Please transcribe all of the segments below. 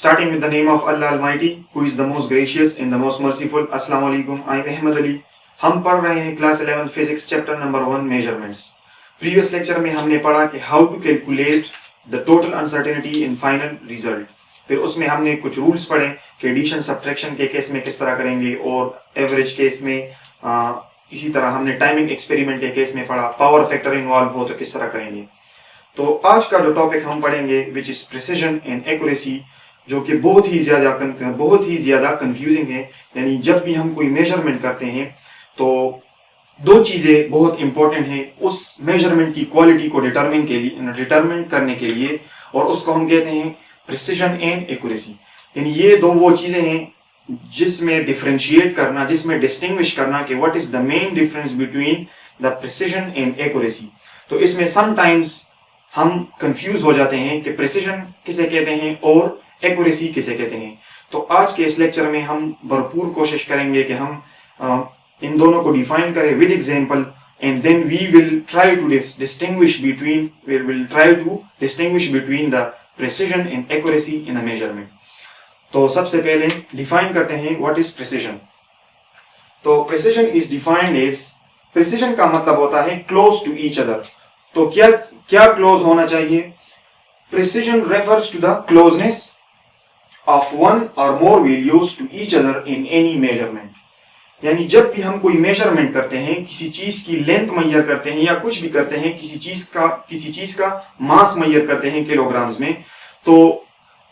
Starting with the name of Allah Almighty, who is the most gracious and the most merciful. Assalamu alaikum. I am Ahmed Ali. हम पढ़ रहे हैं class 11 physics chapter number 1 measurements. Previous lecture में हमने पढ़ा कि how to calculate the total uncertainty in final result. फिर उसमें हमने कुछ रूल्स पढ़े कि एडिशन सब्ट्रैक्शन के केस में किस तरह करेंगे और एवरेज केस में इसी तरह हमने टाइमिंग एक्सपेरिमेंट के केस में पढ़ा पावर फैक्टर इन्वॉल्व हो तो किस तरह करेंगे। तो आज का जो टॉपिक हम पढ़ेंगे which is precision and accuracy, जो कि बहुत ही ज्यादा कंफ्यूजिंग है। यानी जब भी हम कोई मेजरमेंट करते हैं तो दो चीजें बहुत इंपॉर्टेंट हैं उस मेजरमेंट की क्वालिटी को डिटरमिन करने के लिए, और उसको हम कहते हैं प्रिसिजन एंड एक्यूरेसी। यानी ये दो वो चीजें हैं जिसमें डिफरेंशिएट करना, जिसमें डिस्टिंग्विश करना कि what is the main difference between the precision and accuracy. तो इसमें समटाइम्स हम कंफ्यूज हो जाते हैं कि प्रिसिजन किसे कहते हैं और एक्यूरेसी किसे कहते हैं। तो आज के इस लेक्चर में हम भरपूर कोशिश करेंगे कि हम इन दोनों को डिफाइन करें with example, and then we will try to distinguish between the precision and accuracy in a measurement. तो सबसे पहले डिफाइन करते हैं व्हाट इज प्रिसिजन। तो precision is defined as, precision का मतलब होता है क्लोज टू ईच अदर। तो क्या क्लोज होना चाहिए? Precision refers to the closeness of one or more values to each other in any measurement। यानी जब भी हम कोई मेजरमेंट करते हैं, किसी चीज की लेंथ मेजर करते हैं या कुछ भी करते हैं, किसी चीज का मास मेजर करते हैं किलोग्राम्स में, तो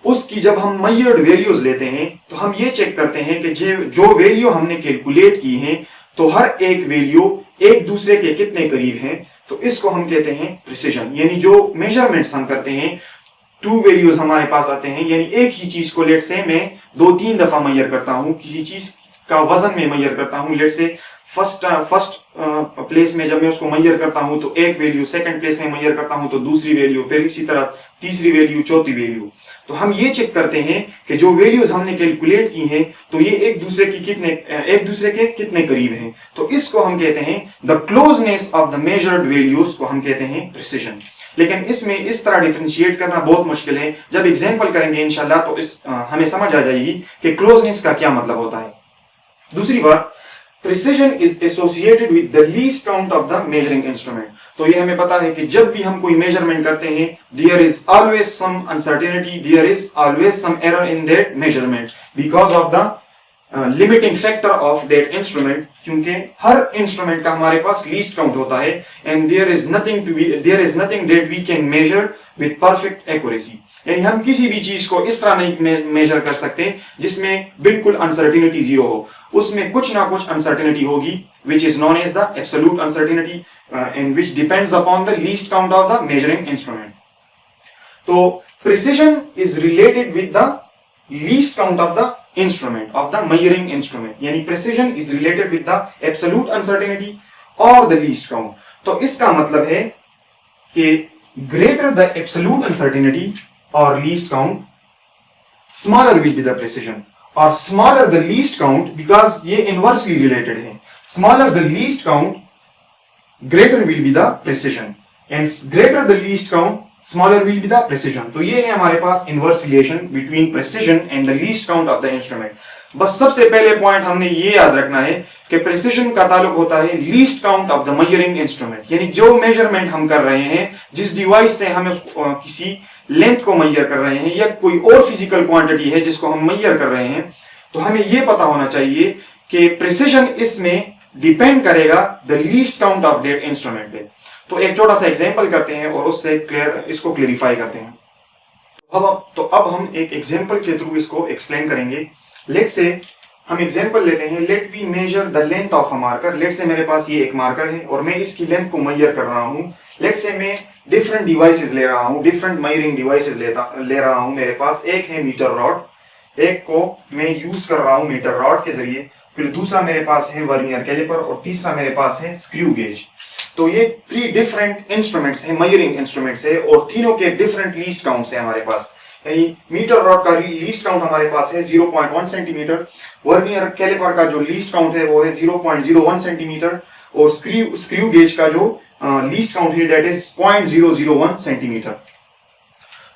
उसकी जब हम मेजर्ड वैल्यूज लेते हैं तो हम ये चेक करते हैं कि जो वैल्यू हमने कैलकुलेट की है तो हर एक वैल्यू एक दूसरे के कितने करीब हैं। तो इसको हम कहते हैं प्रिसिजन। यानी जो मेजरमेंट्स हम करते हैं, टू वैल्यूज हमारे पास आते हैं, यानी एक ही चीज को लेट से मैं 2-3 दफा मेजर करता हूं, किसी चीज का वजन में मेजर करता हूं। लेट से फर्स्ट प्लेस में जब मैं उसको मेजर करता हूं तो एक वैल्यू, सेकंड प्लेस में मेजर करता हूं तो दूसरी वैल्यू, फिर इसी तरह तीसरी वैल्यू, चौथी वैल्यू। तो हम ये चेक करते हैं कि जो वैल्यूज हमने कैलकुलेट की हैं तो ये एक दूसरे के कितने करीब हैं। तो इसको हम कहते हैं the closeness of the measured values को हम कहते हैं प्रिसिजन। लेकिन इसमें इस तरह डिफरेंशिएट करना बहुत मुश्किल है। जब एग्जांपल करेंगे इंशाल्लाह तो हमें समझ आ जाएगी कि क्लोजनेस का क्या मतलब होता है। दूसरी बात, precision is associated with the least count of the measuring instrument. तो ये हमें पता है कि जब भी हम कोई मेजरमेंट करते हैं, there is always some uncertainty, there is always some error in that measurement because of the limiting factor of that instrument. क्योंकि हर इंस्ट्रूमेंट का हमारे पास लीस्ट काउंट होता है, and there is nothing that we can measure with perfect accuracy. यानी हम किसी भी चीज को इस तरह नहीं मेजर कर सकते जिसमें बिल्कुल अनसर्टेनिटी जीरो हो। उसमें कुछ ना कुछ अनसर्टेनिटी होगी, which is known as the absolute uncertainty and which depends upon the least count of the measuring instrument. तो precision is related with the least count of the instrument of the measuring instrument। यानी precision is related with the absolute uncertainty or the least count। तो इसका मतलब है कि greater the absolute uncertainty or least count, smaller will be the precision, और smaller the least count, because ये inversely related है, smaller the least count greater will be the precision, and greater the least count smaller will be the precision। तो ये है हमारे पास inverse relation between precision and the least count of the instrument. बस सबसे पहले point हमने ये याद रखना है कि प्रिसिजन का ताल्लुक होता है least count of the measuring instrument. यानी जो मेजरमेंट हम कर रहे हैं, जिस डिवाइस से हम किसी लेंथ को मेजर कर रहे हैं या कोई और फिजिकल क्वांटिटी है जिसको हम मेजर कर रहे हैं, तो हमें यह पता होना चाहिए कि प्रिसिजन इसमें डिपेंड करेगा the least count of that instrument पे। तो एक छोटा सा एग्जांपल करते हैं और उससे इसको क्लेरिफाई करते हैं। अब हम एक एग्जांपल के थ्रू इसको एक्सप्लेन करेंगे। लेट से हम एग्जांपल लेते हैं, let we measure the length of a marker. Let से मेरे पास ये एक मार्कर है और मैं इसकी लेंथ को मेजर कर रहा हूं। लेट से मैं डिफरेंट डिवाइसेस ले रहा हूं, डिफरेंट मेजरिंग डिवाइसेस ले रहा हूं। मेरे पास एक है मीटर रॉड, एक को मैं यूज कर रहा हूं मीटर रॉड के जरिए, फिर दूसरा मेरे पास है वर्नियर कैलिपर और तीसरा मेरे पास है स्क्रू गेज। तो ये 3 डिफरेंट इंस्ट्रूमेंट्स हैं, मेजरिंग इंस्ट्रूमेंट्स है, और तीनों के डिफरेंट लीस्ट काउंट्स हैं हमारे पास। यानी मीटर रॉड का लीस्ट काउंट हमारे पास है 0.1 सेंटीमीटर, वर्नियर कैलिपर का जो लीस्ट काउंट है वो है 0.01 सेंटीमीटर, और स्क्रू गेज का जो लीस्ट काउंट है दैट इज 0.001 सेंटीमीटर।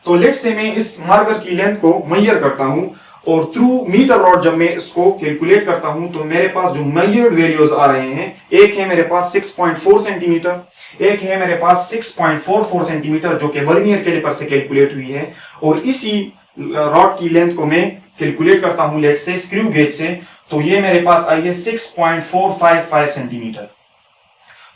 तो लेट से मैं इस मार्कर की लेंथ को मेजर करता हूं और थ्रू मीटर रॉड जब मैं इसको कैलकुलेट करता हूं तो मेरे पास जो मेजर्ड वैल्यूज आ रहे हैं, एक है मेरे पास 6.4 सेंटीमीटर, एक है मेरे पास 6.44 सेंटीमीटर जो कि वर्नियर कैलिपर से कैलकुलेट हुई है, और इसी रॉड की लेंथ को मैं कैलकुलेट करता हूं लेट से स्क्रू गेज से, तो ये मेरे पास आई है 6.455 सेंटीमीटर।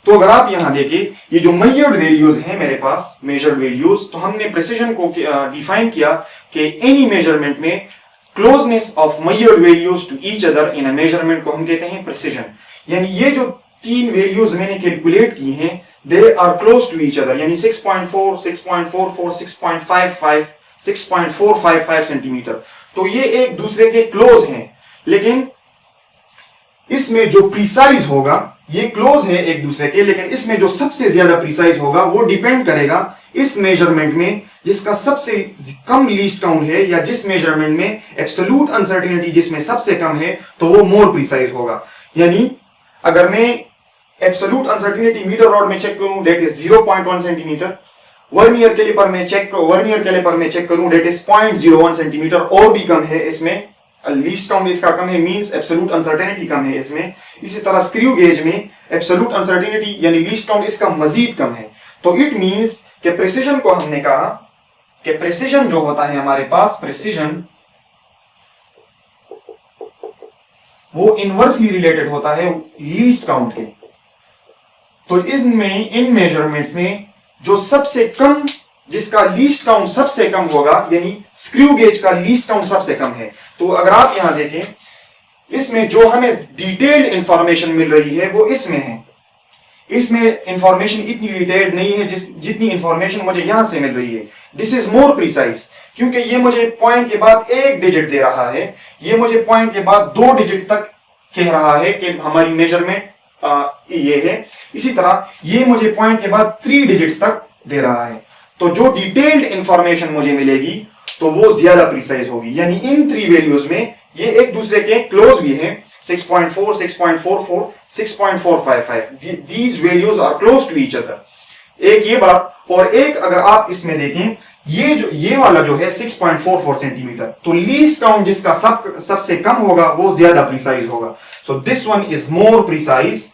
तो अगर आप यहां देखें, ये जो मेजर्ड वैल्यूज हैं मेरे पास, मेजर्ड वैल्यूज, तो हमने प्रिसिजन को डिफाइन किया कि एनी मेजरमेंट में closeness of measured values to each other in a measurement को हम कहते हैं प्रिसिजन। यानी ये जो तीन वैल्यूज मैंने कैलकुलेट की हैं, they are close to each other, यानी 6.4, 6.44, 6.55, 6.455 सेंटीमीटर, तो ये एक दूसरे के क्लोज हैं। लेकिन इसमें जो प्रिसाइज होगा, ये क्लोज है एक दूसरे के, लेकिन इसमें जो सबसे ज्यादा प्रिसाइज होगा वो डिपेंड करेगा इस मेजरमेंट में जिसका सबसे कम लीस्ट काउंट है, या जिस मेजरमेंट में एब्सोल्यूट अनसर्टेनिटी जिसमें सबसे कम है, तो वो मोर प्रिसाइज होगा। यानी अगर मैं एब्सोल्यूट अनसर्टेनिटी मीटर रॉड में चेक करूं, that is 0.1 centimetre, vernier caliper में चेक करूं, डेट इज 0.01 सेंटीमीटर, और भी कम है इसमें, लीस्ट काउंट इसका कम है, मींस एब्सोल्यूट अनसर्टेनिटी कम है इसमें। इसी तरह स्क्रू गेज में एब्सोल्यूट अनसर्टेनिटी यानी लीस्ट काउंट इसका मजीद कम है। तो इट मींस कि प्रिसिजन को हमने कहा कि प्रिसिजन जो होता है हमारे पास, प्रिसिजन वो इनवर्सली रिलेटेड होता है लीस्ट काउंट के। तो इसमें, इन मेजरमेंट्स में जो सबसे कम, जिसका लीस्ट काउंट सबसे कम होगा, यानी स्क्रू गेज का लीस्ट काउंट सबसे कम है। तो अगर आप यहां देखें, इसमें जो हमें डिटेल्ड इंफॉर्मेशन मिल रही है वो इसमें है। इसमें इंफॉर्मेशन इतनी डिटेल्ड नहीं है जितनी इंफॉर्मेशन मुझे यहां से मिल रही है। दिस इज मोर प्रिसाइज, क्योंकि ये मुझे पॉइंट के बाद एक डिजिट दे रहा है, ये मुझे पॉइंट के बाद 2 डिजिट तक कह रहा है कि हमारी मेजरमेंट ये है। इसी तरह ये मुझे पॉइंट के बाद 3 डिजिट्स तक दे रहा है। तो जो डिटेल्ड इंफॉर्मेशन मुझे मिलेगी तो वो ज्यादा प्रिसाइज होगी। यानी इन 3 वैल्यूज में ये एक दूसरे के क्लोज भी हैं, 6.4, 6.44, 6.455, these values are close to each other। एक ये बात, और एक अगर आप इसमें देखें, ये वाला जो है 6.44 सेंटीमीटर, तो लीस्ट काउंट जिसका सबसे कम होगा वो ज्यादा प्रिसाइज होगा। So this one is more precise.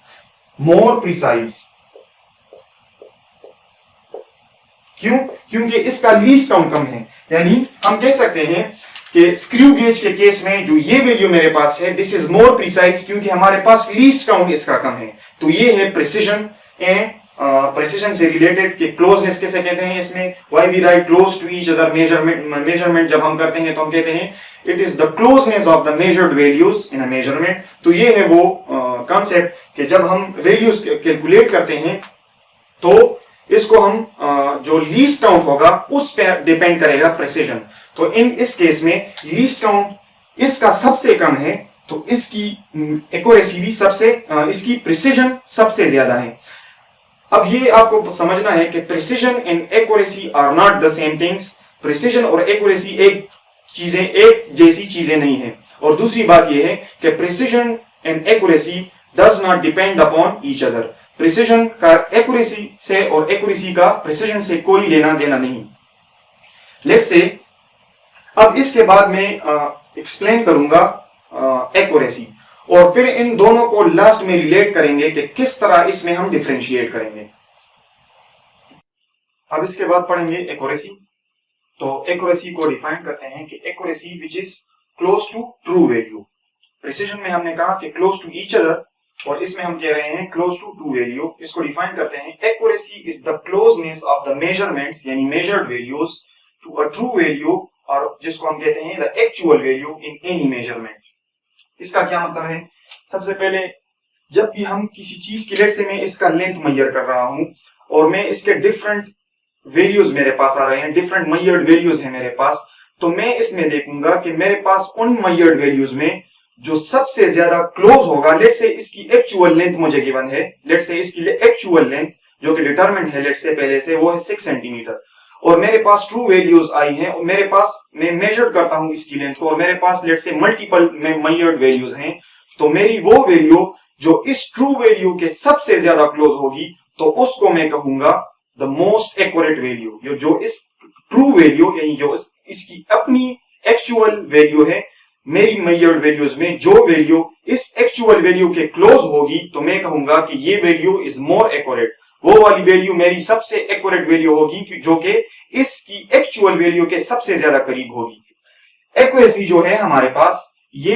क्यों? क्योंकि इसका लीस्ट काउंट कम है। यानी हम कह सकते हैं कि स्क्रू गेज के केस में जो ये वैल्यू मेरे पास है, दिस इज मोर प्रिसाइज, क्योंकि हमारे पास लीस्ट काउंट इसका कम है। तो ये है प्रिसिजन। एंड प्रिसिजन से रिलेटेड कि क्लोजनेस कैसे कहते हैं इसमें, why we write close to each other measurement जब हम करते हैं तो हम कहते हैं it is the closeness of the measured values in a measurement. तो ये है वो कॉन्सेप्ट कि जब हम वैल्यूज कैलकुलेट करते हैं तो इसको हम जो लीस्ट काउंट होगा उस पर डिपेंड करेगा प्रिसिजन। तो इस केस में लीस्ट काउंट इसका सबसे कम है, तो इसकी एक्यूरेसी भी इसकी प्रिसिजन सबसे ज्यादा है। अब ये आपको समझना है कि precision and accuracy are not the same things. Precision और एक्यूरेसी एक जैसी चीजें नहीं है। और दूसरी बात यह है कि precision and accuracy does not depend upon each other. Precision का एक्यूरेसी से और एक्यूरेसी का प्रिसिजन से कोई लेना देना नहीं। लेट्स से अब इसके बाद मैं एक्सप्लेन करूंगा एक्यूरेसी, और फिर इन दोनों को लास्ट में रिलेट करेंगे कि किस तरह इसमें हम डिफरेंशिएट करेंगे। अब इसके बाद पढ़ेंगे एक्यूरेसी। तो एक्यूरेसी को डिफाइन करते हैं कि accuracy which is close to true value. Precision में हमने कहा कि क्लोज टू ईच अदर, और इसमें हम कह रहे हैं क्लोज टू ट्रू वैल्यू। इसको डिफाइन करते हैं, accuracy is the closeness of the measurements यानी measured values to a true value, और जिसको हम कहते हैं the actual value in any measurement. इसका क्या मतलब है? सबसे पहले जब भी हम किसी चीज की, लेट से मैं इसका लेंथ मेजर कर रहा हूं और मैं इसके डिफरेंट वैल्यूज मेरे पास आ रहे हैं, डिफरेंट मेजर्ड वैल्यूज हैं मेरे पास, तो मैं इसमें देखूंगा कि मेरे पास उन मेजर्ड वैल्यूज में जो सबसे ज्यादा क्लोज होगा, लेट से इसकी एक्चुअल लेंथ मुझे गिवन है, लेट से इसकी एक्चुअल लेंथ जो कि डिटरमिन्ड है लेट से पहले से, वो है 6 सेंटीमीटर, और मेरे पास ट्रू वैल्यूज आई हैं, और मेरे पास मैं मेजर करता हूं इसकी लेंथ को, और मेरे पास लेट से मल्टीपल मेजर्ड वैल्यूज हैं, तो मेरी वो वैल्यू जो इस ट्रू वैल्यू के सबसे ज्यादा क्लोज होगी, तो उसको मैं कहूंगा द मोस्ट एक्यूरेट वैल्यू। जो इस ट्रू वैल्यू यानी जो इसकी अपनी एक्चुअल वैल्यू है, मेरी मेजर्ड वैल्यूज में जो वैल्यू इस एक्चुअल वैल्यू के क्लोज होगी तो मैं कहूंगा कि ये वैल्यू इज मोर एक्यूरेट। वो वाली वैल्यू मेरी सबसे एक्यूरेट वैल्यू होगी जो कि इसकी एक्चुअल वैल्यू के सबसे ज्यादा करीब होगी। एक्यूरेसी जो है हमारे पास ये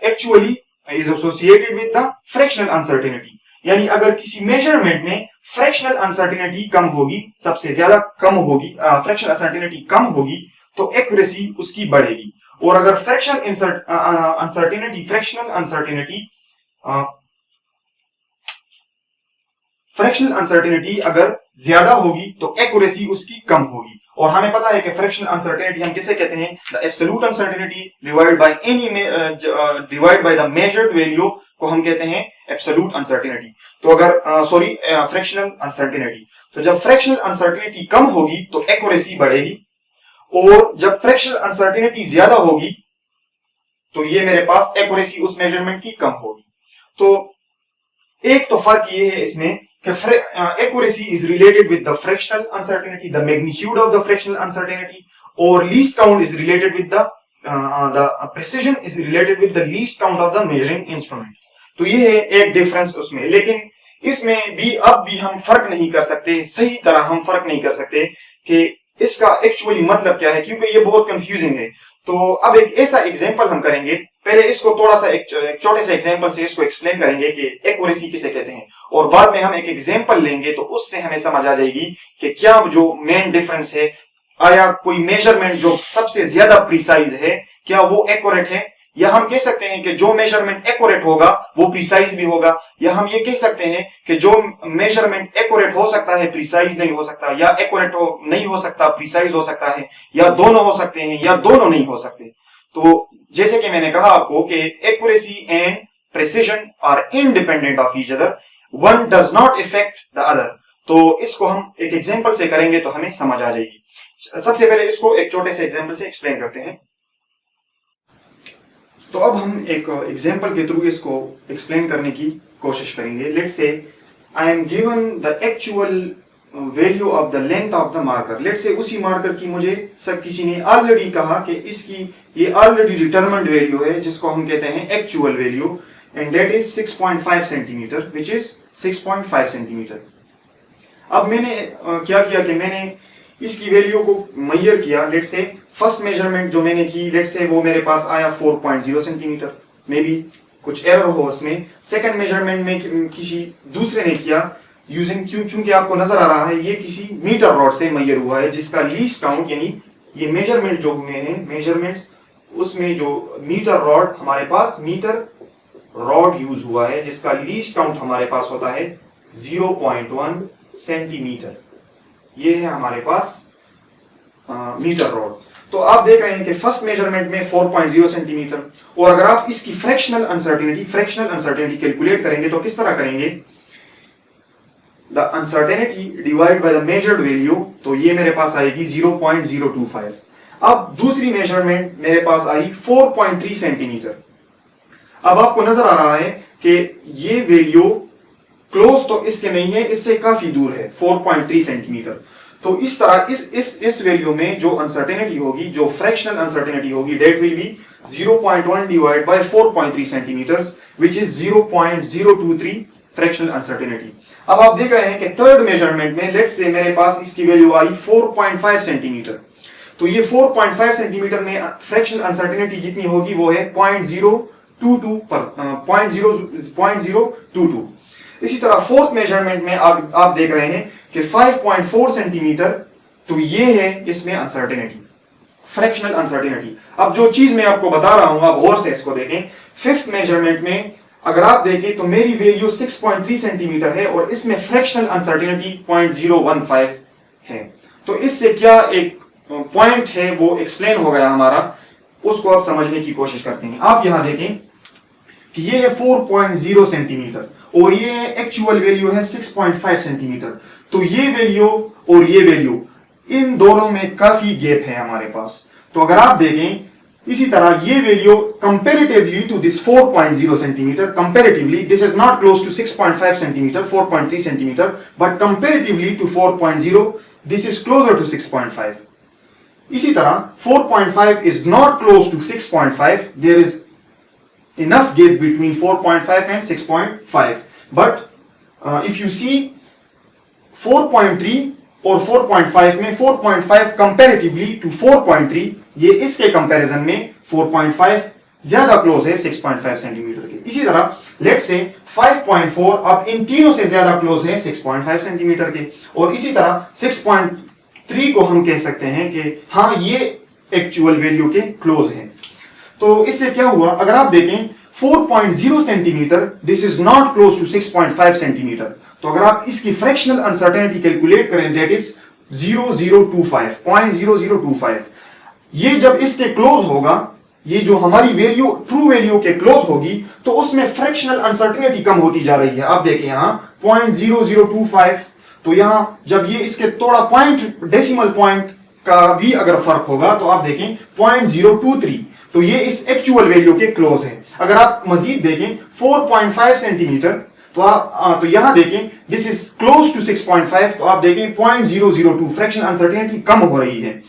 actually is associated with the fractional uncertainty, यानी अगर किसी मेजरमेंट में फ्रैक्शनल अनसर्टेनिटी कम होगी, सबसे ज्यादा कम होगी, फ्रैक्शनल अनसर्टेनिटी कम होगी तो एक्यूरेसी उसकी बढ़ेगी। और अगर फ्रैक्शनल अनसर्टेनिटी अगर ज्यादा होगी तो एक्यूरेसी उसकी कम होगी। और हमें पता है कि फ्रैक्शनल अनसर्टेनिटी हम किसे कहते हैं, the absolute uncertainty divided by the measured value को हम कहते हैं एब्सोल्यूट अनसर्टेनिटी। तो अगर फ्रैक्शनल अनसर्टेनिटी, तो जब फ्रैक्शनल अनसर्टेनिटी कम होगी तो एक्यूरेसी बढ़ेगी, और जब फ्रैक्शनल अनसर्टेनिटी ज्यादा होगी तो ये मेरे पास एक्यूरेसी उस मेजरमेंट की कम होगी। तो एक तो फर्क ये है इसमें कि accuracy is related with the fractional uncertainty, the magnitude of the fractional uncertainty, और least count is related with the precision is related with the least count of the measuring instrument। तो ये है एक डिफरेंस उसमें। लेकिन इसमें भी अब भी हम फर्क नहीं कर सकते, सही तरह हम फर्क नहीं कर सकते कि इसका एक्चुअली मतलब क्या है, क्योंकि ये बहुत कंफ्यूजिंग है। तो अब एक ऐसा एग्जांपल हम करेंगे, पहले इसको थोड़ा सा एक छोटे से एग्जांपल से इसको एक्सप्लेन करेंगे कि एक्यूरेसी किसे कहते हैं, और बाद में हम एक एग्जांपल लेंगे तो उससे हमें समझ आ जाएगी कि क्या जो मेन डिफरेंस है, आया कोई मेजरमेंट जो सबसे ज्यादा प्रिसाइज है क्या वो एक्यूरेट है, या हम कह सकते हैं कि जो मेजरमेंट एक्यूरेट होगा वो प्रिसाइज भी होगा, या हम ये कह सकते हैं कि जो मेजरमेंट एक्यूरेट हो सकता है प्रिसाइज नहीं हो सकता, या एक्यूरेट नहीं हो सकता प्रिसाइज हो सकता है, या दोनों हो सकते हैं या दोनों नहीं हो सकते। तो जैसे कि मैंने कहा आपको कि accuracy and precision are independent of each other, one does not affect the other. तो इसको हम एक एग्जांपल से करेंगे तो हमें समझ आ जाएगी। सबसे पहले इसको एक छोटे से एग्जांपल से एक्सप्लेन करते हैं। तो अब हम एक एग्जांपल के थ्रू इसको एक्सप्लेन करने की कोशिश करेंगे। Let's say I am given the actual value of the length of the marker. Let's say उसी मार्कर की मुझे सब किसी ने ऑलरेडी कहा कि इसकी ये ऑलरेडी डिटरमिन्ड वैल्यू है जिसको हम कहते हैं actual value, and that is 6.5 centimetre, which is 6.5 centimetre. अब मैंने क्या किया कि मैंने इसकी वैल्यू को मेजर किया। लेट्स से फर्स्ट मेजरमेंट जो मैंने की, लेट्स से वो मेरे पास आया 4.0 सेंटीमीटर, मे बी कुछ एरर हो उसमें। सेकंड मेजरमेंट में किसी दूसरे ने किया यूजिंग, चूंकि आपको नजर आ रहा है ये किसी मीटर रॉड से मेजर हुआ है जिसका लीस्ट काउंट, यानी ये मेजरमेंट जो हुए हैं मेजरमेंट्स उसमें जो मीटर रॉड हमारे पास मीटर रॉड यूज हुआ है जिसका लीस्ट काउंट हमारे पास होता है 0.1 सेंटीमीटर। ये है हमारे पास मीटर रॉड। तो आप देख रहे हैं कि फर्स्ट मेजरमेंट में 4.0 सेंटीमीटर, और अगर आप इसकी फ्रैक्शनल अनसर्टेनिटी कैलकुलेट करेंगे तो किस तरह करेंगे, the uncertainty divide by the measured value, तो ये मेरे पास आएगी 0.025। अब दूसरी मेजरमेंट मेरे पास आई 4.3 सेंटीमीटर। अब आपको नजर आ रहा है कि ये वैल्यू क्लोज तो इसके नहीं है, इससे काफी दूर है 4.3 सेंटीमीटर। तो इस तरह इस वैल्यू में जो अनसर्टेनिटी होगी, जो फ्रैक्शनल अनसर्टेनिटी होगी, that will be 0.1 divide by 4.3 centimetres, which is 0.023 fractional uncertainty. अब आप देख रहे हैं कि थर्ड मेजरमेंट में लेट्स से मेरे पास इसकी वैल्यू आई 4.5 सेंटीमीटर। तो ये 4.5 सेंटीमीटर में फ्रैक्शनल अनसर्टेनिटी जितनी होगी वो है 0.022। इसी तरह फोर्थ मेजरमेंट में आप देख रहे हैं कि 5.4 सेंटीमीटर, तो ये है इसमें अनसर्टेनिटी, फ्रैक्शनल अनसर्टेनिटी। अब जो चीज मैं आपको बता रहा हूं आप गौर से इसको देखें। फिफ्थ मेजरमेंट में अगर आप देखें तो मेरी वैल्यू 6.3 सेंटीमीटर है और इसमें फ्रैक्शनल अनसर्टेनिटी 0.015 है। तो इससे क्या एक पॉइंट है वो एक्सप्लेन हो गया हमारा, उसको आप समझने की कोशिश करते हैं। आप यहां देखें कि ये है 4.0 सेंटीमीटर और ये एक्चुअल वैल्यू है 6.5 सेंटीमीटर। तो ये वैल्यू और ये वैल्यू, इन दोनों में काफी गैप है हमारे पास। तो अगर आप देखें इसी तरह ये value comparatively to this 4.0 centimetre, comparatively this is not close to 6.5 centimetre, 4.3 centimetre, but comparatively to 4.0 this is closer to 6.5. इसी तरह 4.5 is not close to 6.5. There is enough gap between 4.5 and 6.5. But if you see 4.3 और 4.5 में 4.5 comparatively to 4.3, ये इसके comparison में 4.5 ज्यादा close है 6.5 centimetre के. इसी तरह लेट्स से 5.4 अब इन तीनों से ज्यादा क्लोज है 6.5 सेंटीमीटर के. और इसी तरह 6.3 को हम कह सकते हैं कि हाँ ये एक्चुअल वैल्यू के क्लोज है. तो इससे क्या हुआ, अगर आप देखें 4.0 centimetre, this is not close to 6.5 centimetre. तो अगर आप इसकी फ्रैक्शनल अनसर्टेनिटी कैलकुलेट करें, दैट इज 0.0025. ये जब इसके क्लोज होगा, ये जो हमारी वैल्यू ट्रू वैल्यू के क्लोज होगी, तो उसमें फ्रैक्शनल अनसर्टेनिटी कम होती जा रही है. आप देखें यहां 0.0025, तो यहां जब ये इसके थोड़ा पॉइंट डेसिमल पॉइंट का भी अगर फर्क होगा तो आप देखें 0.023, तो ये इस एक्चुअल वैल्यू के क्लोज है. अगर आप मजीद देखें 4.5 सेंटीमीटर, तो यहां देखें दिस इज क्लोज टू 6.5, तो आप देखें 0.002 फ्रैक्शन अनसर्टेनिटी कम हो रही है.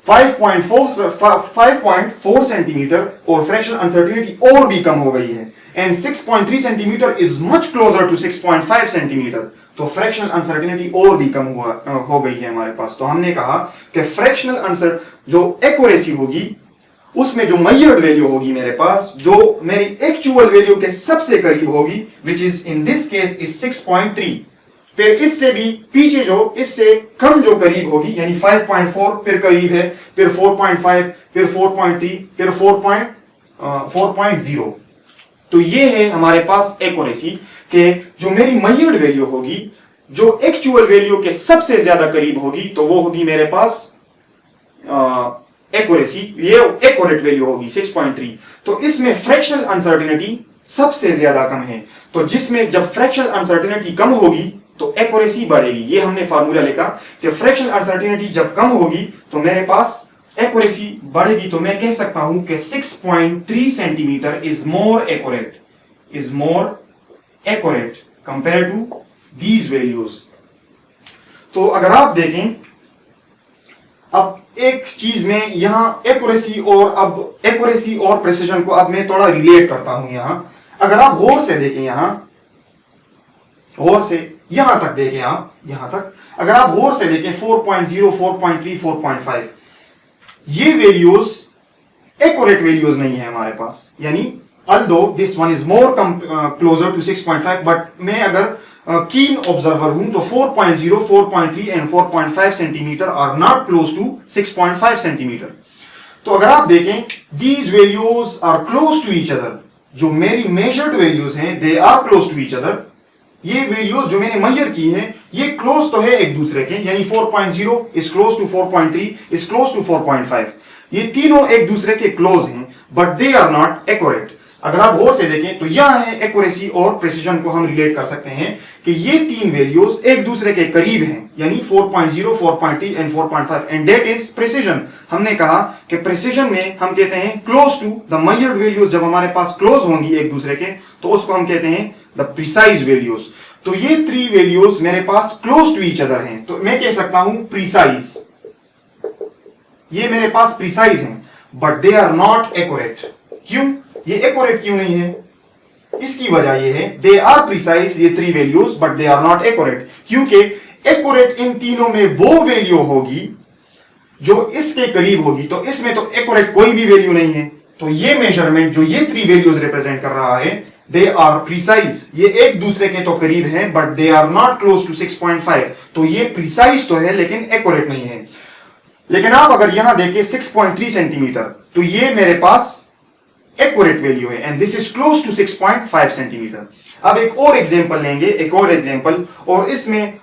5.4 सेंटीमीटर और फ्रैक्शन अनसर्टेनिटी और भी कम हो गई है. And 6.3 centimetre is much closer to 6.5 centimetre, तो फ्रैक्शनल अनसर्टेनिटी और भी कम हो गई है हमारे पास. तो हमने कहा कि फ्रैक्शनल आंसर जो एक्यूरेसी होगी, उसमें जो मेजर्ड वैल्यू होगी मेरे पास, जो मेरी एक्चुअल वैल्यू के सबसे करीब होगी, which is in this case is 6.3. फिर इससे भी पीछे जो इससे कम जो करीब होगी, यानी 5.4 फिर करीब है, फिर 4.5, फिर 4.3, फिर 4.0. तो ये है हमारे पास एक्यूरेसी के जो मेरी मेजर्ड वैल्यू होगी, जो एक्चुअल वैल्यू के सबसे ज्यादा करीब होगी, तो वो होगी मेरे पास एक्यूरेसी, ये एक्यूरेट वैल्यू होगी 6.3. तो इसमें फ्रैक्शनल अनसर्टेनिटी सबसे ज्यादा कम है. तो जिसमें जब फ्रैक्शनल अनसर्टेनिटी कम होगी तो एक्यूरेसी बढ़ेगी. ये हमने फार्मूला लिखा कि फ्रैक्शनल अनसर्टेनिटी जब कम होगी तो मेरे पास एक्यूरेसी बढ़ेगी. तो मैं कह सकता हूं कि 6.3 centimetre is more accurate compare to these values. तो अगर आप देखें, अब एक चीज में यहां एक्यूरेसी और प्रिसिजन को अब मैं थोड़ा रिलेट करता हूं. यहां अगर आप गौर से देखें, गौर से यहां तक देखें, आप यहां तक अगर आप गौर से देखें 4.0, 4.3, 4.5, ये वैल्यूज एक्यूरेट वैल्यूज नहीं है हमारे पास. यानी although this one is more closer to 6.5, but मैं अगर keen observer हूं तो 4.0, 4.3 and 4.5 centimetre are not close to 6.5 centimetre. तो अगर आप देखें these values are close to each other. जो मेरी measured values हैं they are close to each other. ये values जो मैंने measure की हैं ये close तो है एक दूसरे के, यानी 4.0 is close to 4.3 is close to 4.5. ये तीनों एक दूसरे के close हैं, but they are not accurate. अगर आप गौर से देखें तो यह है एक्यूरेसी और प्रिसिजन को हम रिलेट कर सकते हैं कि ये तीन वैल्यूज एक दूसरे के करीब हैं, यानी 4.0, 4.3 and 4.5, and that is precision. हमने कहा कि प्रिसिजन में हम कहते हैं close to the measured values. जब हमारे पास क्लोज होंगी एक दूसरे के तो उसको हम कहते हैं द प्रिसाइज वैल्यूज. तो ये थ्री वैल्यूज मेरे पास क्लोज टू ईच अदर हैं, तो मैं कह सकता हूं प्रिसाइज. ये मेरे पास प्रिसाइज हैं but they are not accurate. क्यों? ये एक्यूरेट क्यों नहीं है? इसकी वजह ये है दे आर प्रिसाइज, ये three values, but they are not accurate. क्योंकि एक्यूरेट इन तीनों में वो वैल्यू होगी जो इसके करीब होगी. तो इसमें तो एक्यूरेट कोई भी वैल्यू नहीं है. तो ये मेजरमेंट जो ये थ्री वैल्यूज रिप्रेजेंट कर रहा है दे आर प्रिसाइज, ये एक दूसरे के तो करीब है but they are not close to 6.5. तो ये प्रिसाइज तो है लेकिन एक्यूरेट नहीं है. लेकिन आप अगर यहां देखें 6.3 सेंटीमीटर, तो ये मेरे पास एक्यूरेट वैल्यू है and this is close to 6.5 centimetre. अब एक और एग्जांपल लेंगे, एक और एग्जांपल, और इसमें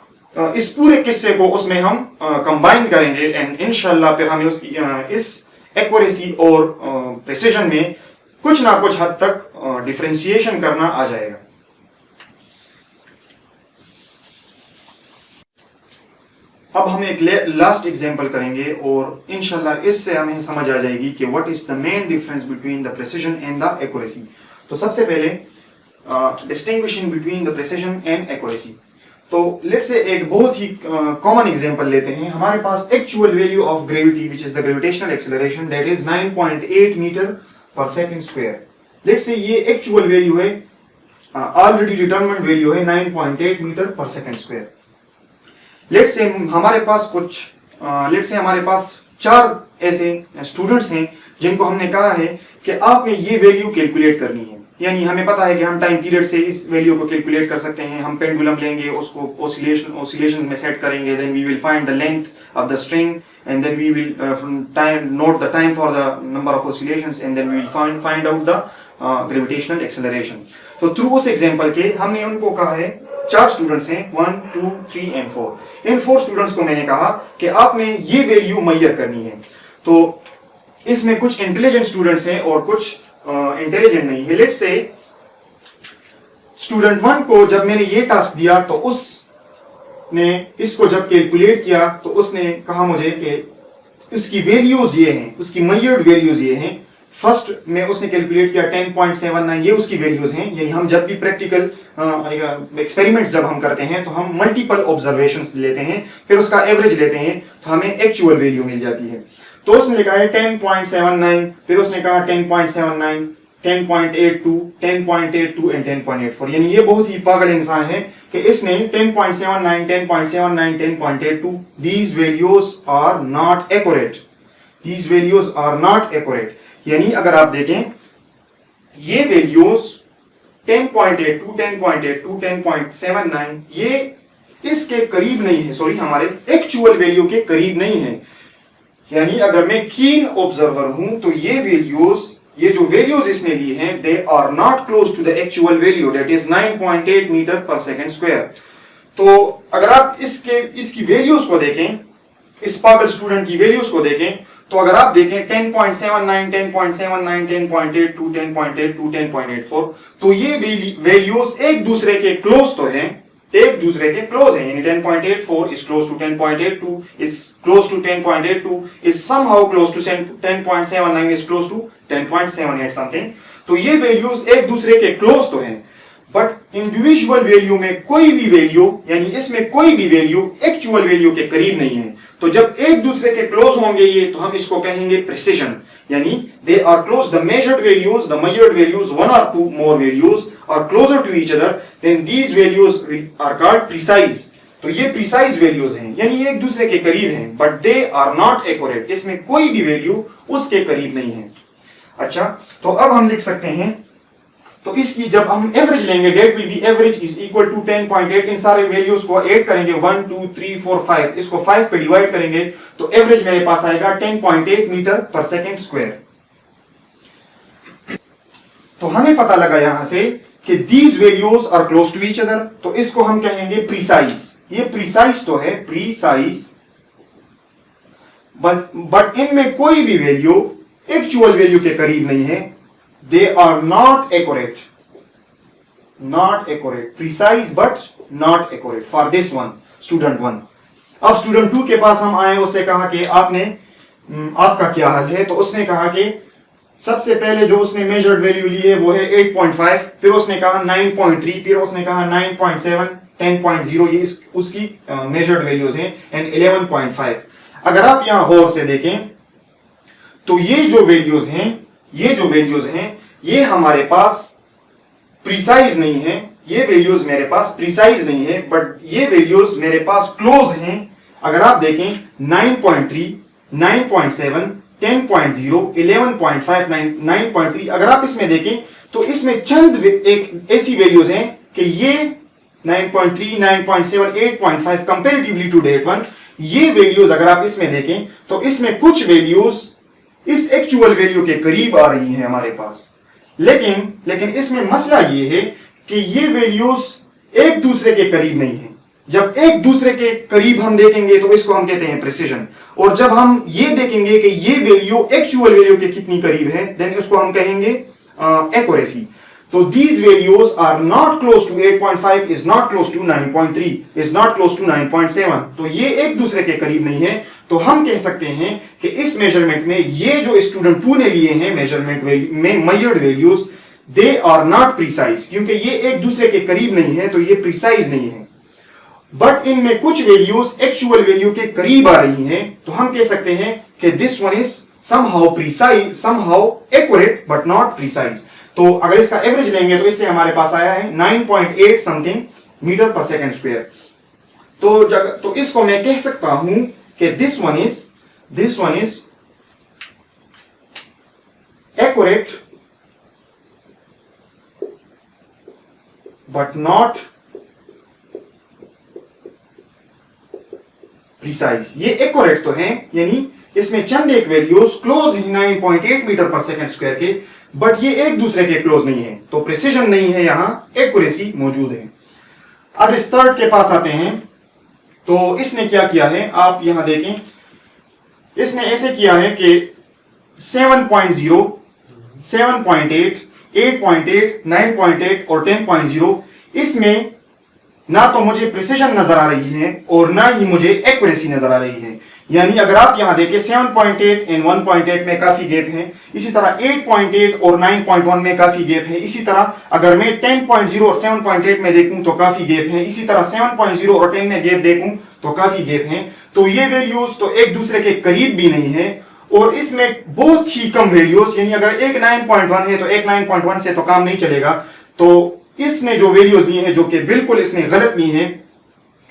इस पूरे किस्से को उसमें हम कंबाइन करेंगे एंड इंशाल्लाह फिर हमें उसकी इस एक्यूरेसी और प्रिसिजन में कुछ ना कुछ हद तक डिफरेंशिएशन करना आ जाएगा. अब हम एक लास्ट एग्जांपल करेंगे और इंशाल्लाह इससे हमें समझ आ जाएगी कि what is the main difference between the precision and the accuracy. तो सबसे पहले distinguishing between the precision and accuracy. तो लेट्स से एक बहुत ही कॉमन एग्जांपल लेते हैं। हमारे पास actual value of gravity which is the gravitational acceleration that is 9.8 metre per second square. Let's say ये एक्चुअल वैल्यू है, ऑलरेडी डिटरमिन्ड वैल्यू है 9.8 metre per second square. Let's से हमारे पास हमारे पास 4 ऐसे स्टूडेंट्स हैं जिनको हमने कहा है कि आपने ये वैल्यू कैलकुलेट करनी है। यानी हमें पता है कि हम टाइम पीरियड से इस वैल्यू को कैलकुलेट कर सकते हैं। हम पेंडुलम लेंगे, उसको ऑसिलेशंस में सेट करेंगे, then we will find the length of the string and then we will note the time for the number of oscillations and then we will find out the gravitational acceleration. तो through उस example के हमने उनको कहा है, 4 students हैं, 1, 2, 3 and 4। In 4 students को मैंने कहा कि आपने ये वैल्यू मेजर करनी है। तो इसमें कुछ इंटेलिजेंट स्टूडेंट्स हैं और कुछ इंटेलिजेंट नहीं है। लेट्स से स्टूडेंट 1 को जब मैंने ये टास्क दिया तो उसने इसको जब कैलकुलेट किया तो उसने कहा मुझे कि इसकी वैल्यूज ये हैं, उसकी मेजर्ड वैल्यूज ये हैं। फर्स्ट में उसने कैलकुलेट किया 10.79, ये उसकी वैल्यूज हैं। यानी हम जब भी प्रैक्टिकल एक्सपेरिमेंट्स जब हम करते हैं तो हम मल्टीपल ऑब्जर्वेशंस लेते हैं, फिर उसका एवरेज लेते हैं तो हमें एक्चुअल वैल्यू मिल जाती है। तो उसने लिखा है 10.79, फिर उसने कहा 10.79, 10.82, 10.82 एंड 10.84। यानी ये बहुत ही पागल इंसान है कि इसने 10.79, 10.79, 10.82, these values are not accurate, these values are not accurate। यानी अगर आप देखें ये वैल्यूज 10.82, 10.82, 10.79 ये इसके करीब नहीं है, सॉरी हमारे एक्चुअल वैल्यू के करीब नहीं है। यानी अगर मैं कीन ऑब्जर्वर हूं तो ये जो वैल्यूज इसने ली हैं they are not close to the actual value that is 9.8 metre per second square. तो अगर आप इसकी वैल्यूज को देखें, इस पागल स्टूडेंट की वैल्यूज को देखें, तो अगर आप देखें 10.79, 10.79, 10.82, 10.82, 10.84, तो ये वैल्यूज एक दूसरे के क्लोज तो हैं, एक दूसरे के क्लोज हैं। यानी 10.84 is close to 10.82, is close to 10.82, is somehow close to 10.79, is close to 10.78 something। तो ये वैल्यूज एक दूसरे के क्लोज तो हैं, बट इंडिविजुअल वैल्यू में कोई भी वैल्यू, यानी इसमें कोई भी वैल्यू एक्चुअल वैल्यू के करीब नहीं है। तो जब एक दूसरे के क्लोज होंगे ये, तो हम इसको कहेंगे प्रिसिजन। यानी they are close, the measured values, the measured values, 1 or 2 more values are closer to each other, then these values are called precise। तो ये प्रिसाइज वैल्यूज हैं, यानी ये एक दूसरे के करीब हैं, but they are not accurate, इसमें कोई भी वैल्यू उसके करीब नहीं है। अच्छा, तो अब हम लिख सकते हैं, तो इसकी जब हम एवरेज लेंगे, that will be average is equal to 10.8। इन सारे वैल्यूज को ऐड करेंगे, 1, 2, 3, 4, 5, इसको 5 पे डिवाइड करेंगे तो एवरेज मेरे पास आएगा 10.8 मीटर पर सेकंड स्क्वायर। तो हमें पता लगा यहां से कि these values are close to each other, तो इसको हम कहेंगे प्रिसाइज। ये प्रिसाइज तो है, प्रिसाइज, बट इनमें कोई भी वैल्यू एक्चुअल वैल्यू के करीब नहीं है। They are not accurate, not accurate, precise but not accurate for this one, student 1। अब स्टूडेंट 2 के पास हम आए, उससे कहा कि आपका क्या हाल है। तो उसने कहा कि सबसे पहले जो उसने मेजर्ड वैल्यू ली है वो है 8.5, फिर उसने कहा 9.3, फिर उसने कहा 9.7, 10.0, ये उसकी मेजर्ड वैल्यूज हैं, एंड 11.5। अगर आप यहां गौर से देखें तो ये जो वैल्यूज हैं ये हमारे पास प्रिसाइज नहीं है, ये वैल्यूज मेरे पास प्रिसाइज नहीं है, बट ये वैल्यूज मेरे पास क्लोज हैं। अगर आप देखें 9.3, 9.7, 10.0, 11.5, 9.3, अगर आप इसमें देखें तो इसमें चंद एक ऐसी वैल्यूज हैं कि ये 9.3, 9.7, 8.5 कंपैरेटिवली टू डेट 1, ये वैल्यूज अगर आप इसमें देखें तो इसमें कुछ वैल्यूज इस एक्चुअल वैल्यू के करीब आ रही हैं हमारे पास। लेकिन इसमें मसला ये है कि ये वैल्यूज एक दूसरे के करीब नहीं है। जब एक दूसरे के करीब हम देखेंगे तो इसको हम कहते हैं प्रिसिजन, और जब हम ये देखेंगे कि ये वैल्यू एक्चुअल वैल्यू के कितनी करीब है, देन इसको हम कहेंगे एक्यूरेसी। तो these values are not close to 8.5, is not close to 9.3, is not close to 9.7, तो ये एक दूसरे के करीब नहीं है। तो हम कह सकते हैं कि इस मेजरमेंट में ये जो स्टूडेंट 2 ने लिए हैं मेजरमेंट में measured values, they are not precise, क्योंकि ये एक दूसरे के करीब नहीं है तो ये प्रिसाइज नहीं है। बट इनमें कुछ वैल्यूज एक्चुअल वैल्यू के करीब आ रही हैं, तो हम कह सकते हैं कि this one is somehow precise, somehow accurate but not precise. तो अगर इसका एवरेज लेंगे तो इससे हमारे पास आया है 9.8 something metre per second square. तो इसको मैं कह सकता हूं कि this one is accurate but not precise. ये एक्यूरेट तो है, यानी इसमें चंद एक वैल्यूज क्लोज है 9.8 मीटर पर सेकंड स्क्वायर के, बट ये एक दूसरे के क्लोज नहीं है, तो प्रिसीजन नहीं है, यहां एक्यूरेसी मौजूद है। अब इस थर्ड के पास आते हैं, तो इसने क्या किया है आप यहां देखें, इसने ऐसे किया है कि 7.0, 7.8, 8.8, 9.8 और 10.0, इसमें ना तो मुझे प्रिसिजन नजर आ रही है और ना ही मुझे एक्यूरेसी नजर आ रही है। यानी अगर आप यहां देखें 7.8 एंड 1.8 में काफी गैप है, इसी तरह 8.8 और 9.1 में काफी गैप है, इसी तरह अगर मैं 10.0 और 7.8 में देखूं तो काफी गैप है, इसी तरह 7.0 और 10 में गैप देखूं तो काफी गैप है। तो ये वैल्यूज तो एक दूसरे के करीब भी नहीं है, और इसमें बहुत ही कम वैल्यूज, यानी अगर एक 9.1 है तो एक 9.1 से तो काम नहीं चलेगा। तो इसने जो वैल्यूज ली है, जो कि बिल्कुल इसने गलत ली है,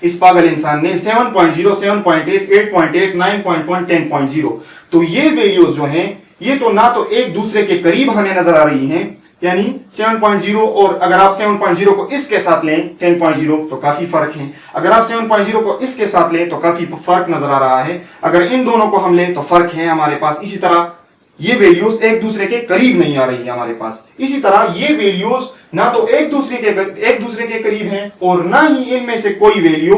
इस पागल इंसान ने 7.0, 7.8, 8.8, 9.1, 10.0, तो ये वैल्यूज जो हैं ये तो ना तो एक दूसरे के करीब हमें नजर आ रही हैं, यानी 7.0 और अगर आप 7.0 को इसके साथ लें 10.0 तो काफी फर्क है, अगर आप 7.0 को इसके साथ लें तो काफी फर्क नजर आ रहा है, अगर इन दोनों को हम लें तो फर्क है हमारे पास। इसी तरह ये वैल्यूज एक दूसरे के करीब नहीं आ रही है हमारे पास। इसी तरह ये वैल्यूज ना तो एक दूसरे के करीब हैं और ना ही इनमें से कोई वैल्यू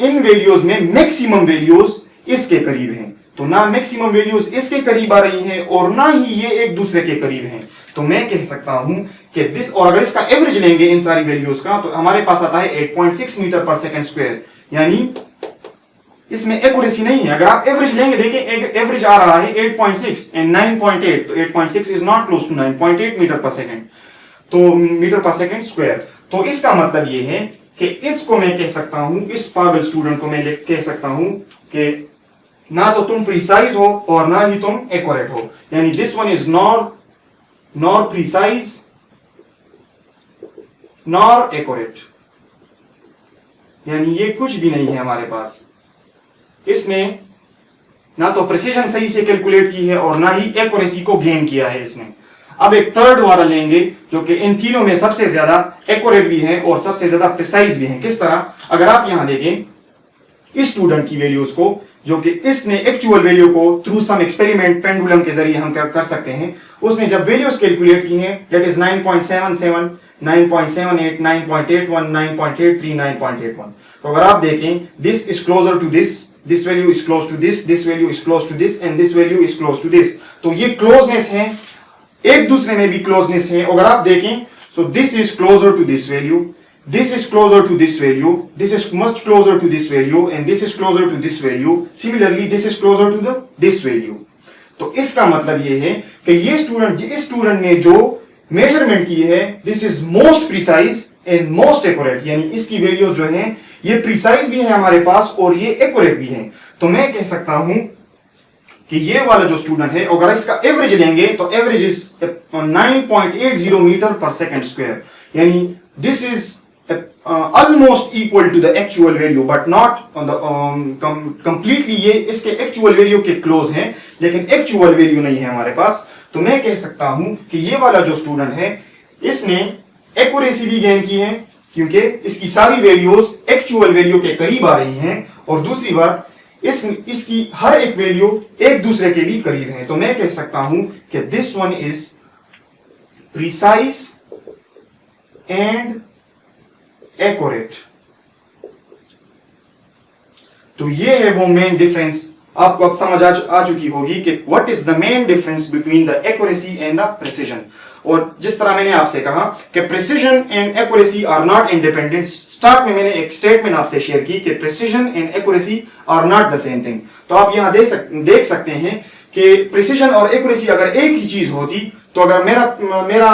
इन वैल्यूज में मैक्सिमम वैल्यूज इसके करीब हैं। तो ना मैक्सिमम वैल्यूज इसके करीब आ रही हैं और ना ही ये एक दूसरे के करीब हैं। तो मैं कह सकता हूं कि दिस, और अगर इसका एवरेज लेंगे इन सारी वैल्यूज का, तो हमारे पास आता है 8.6 मीटर पर सेकंड स्क्वायर, यानी इसमें एक्यूरेसी नहीं है। अगर आप एवरेज लेंगे, देखिए एवरेज आ रहा है 8.6 एंड 9.8, तो 8.6 is not close to 9.8 metre per second, तो मीटर पर सेकंड स्क्वायर। तो इसका मतलब ये है कि इसको मैं कह सकता हूं, इस पागल स्टूडेंट को मैं कह सकता हूं कि ना तो तुम प्रिसाइज हो और ना ही तुम एक्यूरेट हो, यानी this one is nor precise nor accurate, यानी ये कुछ भी नहीं है हमारे पास। इसने ना तो प्रिसीजन सही से कैलकुलेट की है और ना ही एक्यूरेसी को गेन किया है इसने। अब एक थर्ड वाला लेंगे जो कि इन तीनों में सबसे ज्यादा एक्यूरेट भी है और सबसे ज्यादा प्रिसाइज भी है। किस तरह, अगर आप यहां देखें इस स्टूडेंट की वैल्यूज को, जो कि इसने एक्चुअल वैल्यू को थ्रू सम एक्सपेरिमेंट पेंडुलम के जरिए हम कर सकते हैं, उसने जब वैल्यूज कैलकुलेट की हैं, दैट इज 9.77, 9.78, 9.81, 9.83, 9.81, तो अगर आप देखें this is closer to this value is close to this value is close to this and this value is close to this, तो ये क्लोजनेस है, एक दूसरे में भी क्लोजनेस है। अगर आप देखें, so this is closer to this value, this is closer to this value, this is much closer to this value and this is closer to this value, similarly this is closer to this value। तो इसका मतलब ये है कि इस student ने जो measurement की है, this is most precise and most accurate, यानी इसकी वैल्यूज जो हैं ये प्रिसाइज भी है हमारे पास और ये एक्यूरेट भी है। तो मैं कह सकता हूं कि ये वाला जो स्टूडेंट है, अगर इसका एवरेज लेंगे तो average is 9.80 metre per second square, यानी this is almost equal to the actual value but not on the completely, ये इसके actual value के close हैं लेकिन actual value नहीं है हमारे पास। तो मैं कह सकता हूं कि ये वाला जो स्टूडेंट है इसने accuracy भी गेन की है, क्योंकि इसकी सारी वैल्यूज actual value के करीब आ रही हैं, और दूसरी बात इसकी हर एक वैल्यू एक दूसरे के भी करीब है। तो मैं कह सकता हूं कि this one is precise and accurate. तो ये है वो मेन डिफरेंस, आपको अब समझ आ चुकी होगी कि what is the main difference between the accuracy and the precision. और जिस तरह मैंने आपसे कहा कि precision and accuracy are not independent, start में मैंने एक स्टेटमेंट आपसे शेयर की कि precision and accuracy are not the same thing. तो आप यहां देख सकते हैं कि प्रिसिजन और एक्यूरेसी अगर एक ही चीज होती, तो अगर मेरा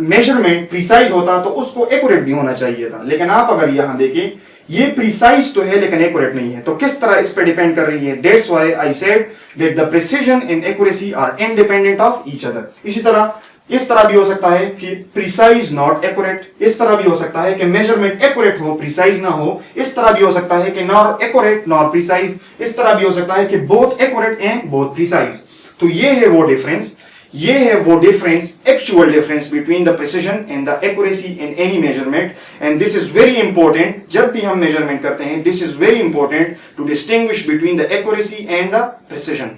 मेजरमेंट प्रिसाइज होता तो उसको एक्यूरेट भी होना चाहिए था। लेकिन आप अगर यहां देखें ये प्रिसाइज तो है लेकिन एक्यूरेट नहीं है। तो किस तरह इस पे डिपेंड कर रही है? That's why I said that the precision and accuracy are independent of each other. इसी तरह इस तरह भी हो सकता है कि प्रिसाइज नॉट एक्यूरेट, इस तरह भी हो सकता है कि मेजरमेंट एक्यूरेट हो प्रिसाइज ना हो, इस तरह भी हो सकता है कि नॉर एक्यूरेट नॉर प्रिसाइज, इस तरह भी हो सकता है कि both accurate and both precise. तो ये है वो डिफरेंस, ये है वो difference, actual difference between the precision and the accuracy in any measurement. And this is very important, जब भी हम मेजरमेंट करते हैं this is very important to distinguish between the accuracy and the precision.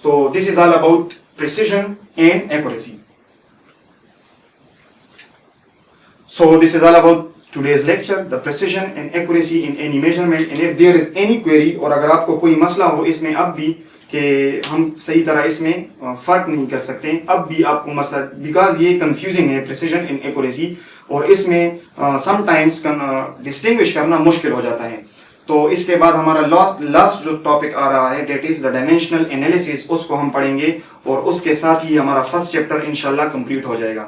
So this is all about precision and accuracy. So this is all about today's lecture, the precision and accuracy in any measurement. And if there is any query, और अगर आपको कोई मसला हो इसमें अब भी कि हम सही तरह इसमें फर्क नहीं कर सकते, अब भी आपको मसला, बिकॉज ये कंफ्यूजिंग है प्रिसीजन एंड एक्यूरेसी, और इसमें समटाइम्स डिस्टिंग्विश करना मुश्किल हो जाता है। तो इसके बाद हमारा लास्ट जो टॉपिक आ रहा है that is the dimensional analysis, उसको हम पढ़ेंगे और उसके साथ ही हमारा फर्स्ट चैप्टर इंशाल्लाह कंप्लीट हो जाएगा।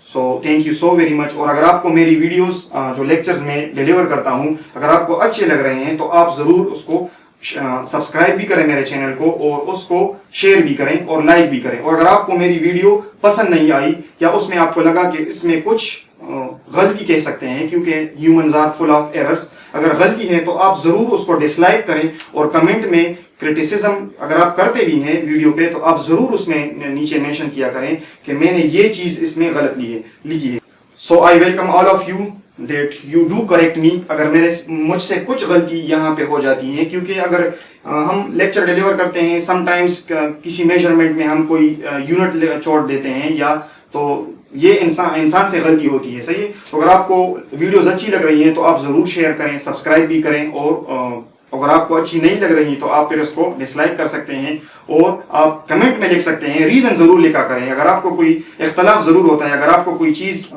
So thank you so very much. और अगर आपको मेरी वीडियोस जो लेक्चर्स में डिलीवर करता हूं अगर आपको अच्छे लग रहे हैं तो आप जरूर उसको सब्सक्राइब भी करें मेरे चैनल को, और उसको शेयर भी करें और लाइक भी करें। और अगर आपको मेरी वीडियो पसंद नहीं आई या उसमें आपको लगा कि इसमें कुछ गलती कह सकते हैं, क्योंकि humans are full of errors, अगर गलती है तो आप जरूर उसको डिसलाइक करें और कमेंट में क्रिटिसिज्म अगर आप करते भी हैं वीडियो पे तो आप जरूर उसमें नीचे मेंशन किया करें कि मैंने ये चीज इसमें गलत लिखी है। So I welcome all of you that you do correct me अगर मुझसे कुछ गलती यहाँ पे हो जाती है, क्योंकि अगर हम लेक्चर डिलीवर करते हैं समटाइम्स किसी मेजरमेंट में हम कोई यूनिट छोड़ देते हैं, या तो ये इंसान से गलती होती है, सही है। तो अगर आपको वीडियोस अच्छी लग रही हैं तो आप जरूर शेयर करें, सब्सक्राइब भी करें, और अगर आपको अच्छी नहीं लग रही तो आप फिर उसको डिसलाइक कर सकते हैं, और आप कमेंट में लिख सकते हैं, रीजन जरूर लिखा करें। अगर आपको कोई इख्तलाफ जरूर होता है, अगर आपको कोई चीज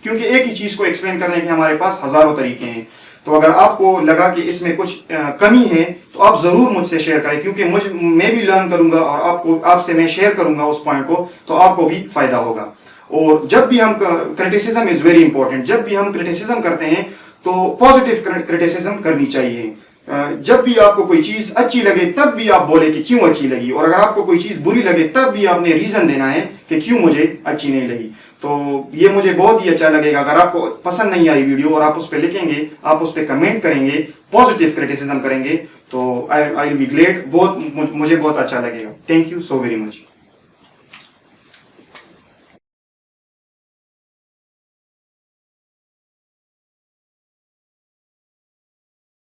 क्योंकि एक ही चीज को एक्सप्लेन करने के हमारे पास हजारों तरीके हैं, तो अगर आपको लगा कि इसमें कुछ कमी है तो आप जरूर मुझसे शेयर करें, क्योंकि मैं भी लर्न करूंगा और आपसे मैं शेयर करूंगा उस पॉइंट को, तो आपको भी फायदा होगा। और जब भी हम क्रिटिसिज्म इज वेरी इंपॉर्टेंट, जब भी हम क्रिटिसिज्म करते हैं तो पॉजिटिव क्रिटिसिज्म करनी चाहिए। जब भी आपको कोई चीज अच्छी लगे तब भी आप बोले कि क्यों अच्छी लगी, और अगर आपको कोई चीज बुरी लगे तब भी आपने रीजन देना है कि क्यों मुझे अच्छी नहीं लगी। तो ये मुझे बहुत ही अच्छा लगेगा अगर आपको पसंद नहीं आई वीडियो और आप उस पर लिखेंगे, आप उस पर कमेंट करेंगे, पॉजिटिव क्रिटिसिज्म करेंगे, तो आई विल बी ग्लेड, मुझे बहुत अच्छा लगेगा। Thank you so very much.